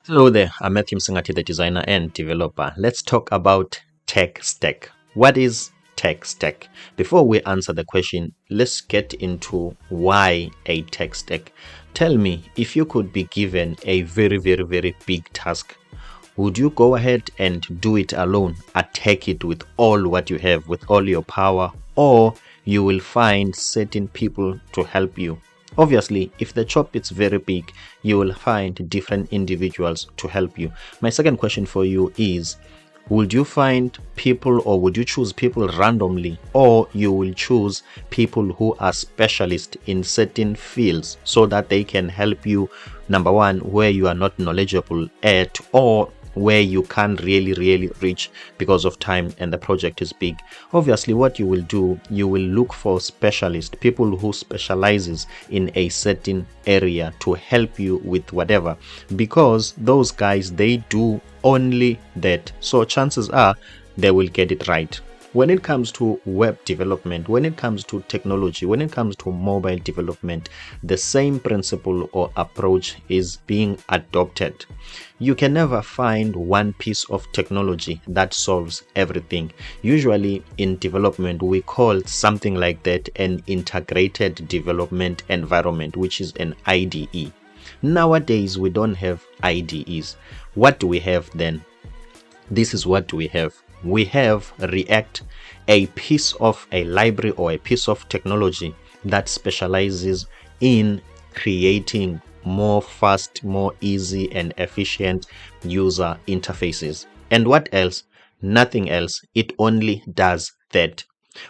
Hello there, I'm Matthew Msingati, the designer and developer. Let's talk about tech stack. What is tech stack? Before we answer the question, let's get into why a tech stack. Tell me, if you could be given a very big task, would you go ahead and do it alone, attack it with all what you have, with all your power, or you will find certain people to help you? Obviously, if the job is very big, you will find different individuals to help you. My second question for you is, would you find people, or would you choose people randomly, or you will choose people who are specialists in certain fields so that they can help you, number one, where you are not knowledgeable at, or where you can't really reach because of time and the project is big? Obviously, what you will do, you will look for specialists, people who specializes in a certain area to help you with whatever, because those guys, they do only that, so chances are they will get it right. When it comes to web development, when it comes to technology, when it comes to mobile development, the same principle or approach is being adopted. You can never find one piece of technology that solves everything. Usually in development, we call something like that an integrated development environment, which is an IDE. Nowadays, we don't have IDEs. What do we have then? This is what we have. We have React, a piece of a library or a piece of technology that specializes in creating more fast, more easy and efficient user interfaces. And what else? Nothing else. It only does that.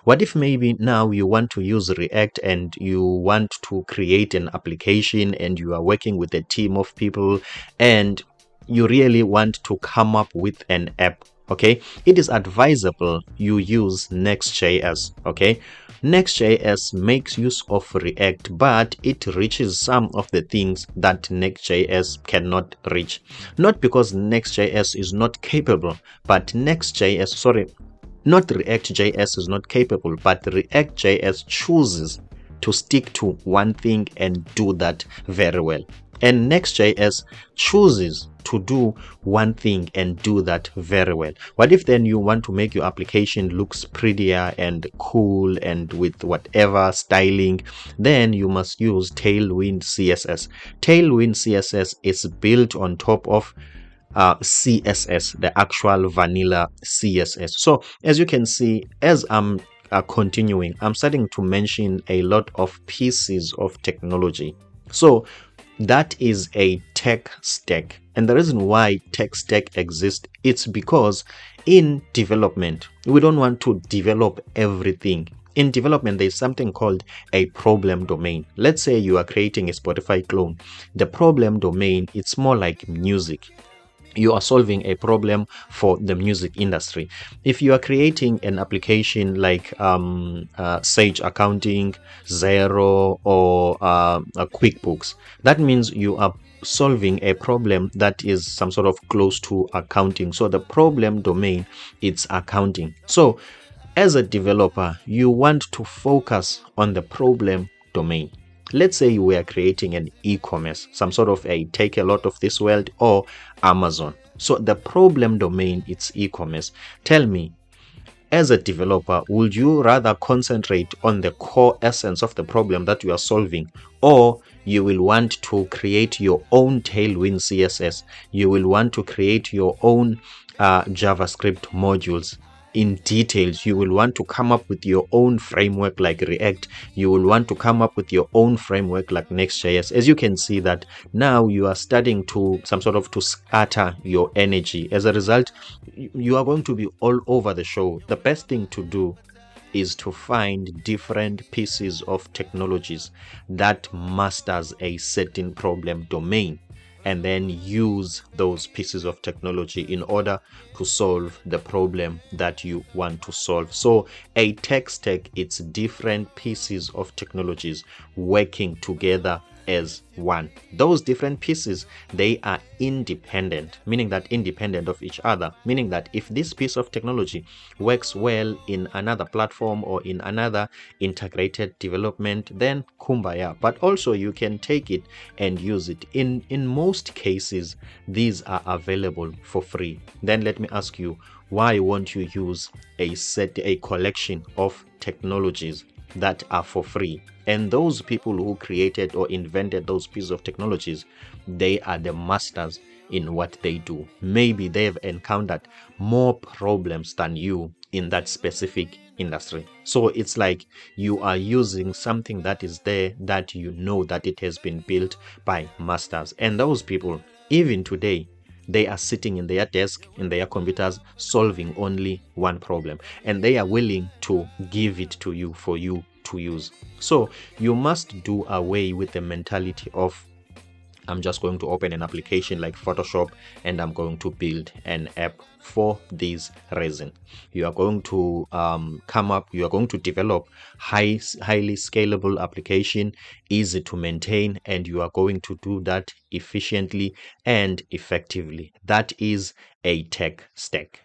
What if maybe now you want to use React and you want to create an application and you are working with a team of people and you really want to come up with an app? Okay, it is advisable you use Next.js. Okay, Next.js makes use of React, but it reaches some of the things that Next.js cannot reach. Not because Next.js is not capable, but not React.js is not capable, but React.js chooses to stick to one thing and do that very well. And Next.js chooses to do one thing and do that very well. What if then you want to make your application looks prettier and cool and with whatever styling? Then you must use Tailwind CSS. Tailwind CSS is built on top of CSS, the actual vanilla CSS. So as you can see, as I'm continuing, I'm starting to mention a lot of pieces of technology. So that is a tech stack. And the reason why tech stack exists, it's because in development, we don't want to develop everything. In development, there's something called a problem domain. Let's say you are creating a Spotify clone. The problem domain, it's more like music. You are solving a problem for the music industry. If you are creating an application like Sage Accounting, Xero, or QuickBooks, that means you are solving a problem that is some sort of close to accounting. So the problem domain, it's accounting. So as a developer, you want to focus on the problem domain. Let's say we are creating an e-commerce, some sort of a Take A Lot of This World or Amazon. So the problem domain, it's e-commerce. Tell me, as a developer, would you rather concentrate on the core essence of the problem that you are solving, or you will want to create your own Tailwind CSS? You will want to create your own JavaScript modules in details. You will want to come up with your own framework like React. You will want to come up with your own framework like Next.js. As you can see that now you are starting to to scatter your energy. As a result, you are going to be all over the show. The best thing to do is to find different pieces of technologies that masters a certain problem domain, and then use those pieces of technology in order to solve the problem that you want to solve. So a tech stack, it's different pieces of technologies working together as one. Those different pieces, they are independent, meaning that independent of each other, meaning that if this piece of technology works well in another platform or in another integrated development, then kumbaya. But also you can take it and use it. In most cases, these are available for free. Then let me ask you, why won't you use a collection of technologies that are for free? And those people who created or invented those pieces of technologies, they are the masters in what they do. Maybe they've encountered more problems than you in that specific industry. So it's like you are using something that is there, that you know that it has been built by masters. And those people, even today, they are sitting in their desk, in their computers, solving only one problem, and they are willing to give it to you for you to use. So you must do away with the mentality of, I'm just going to open an application like Photoshop and I'm going to build an app for this reason. You are going to you are going to develop highly scalable application, easy to maintain, and you are going to do that efficiently and effectively. That is a tech stack.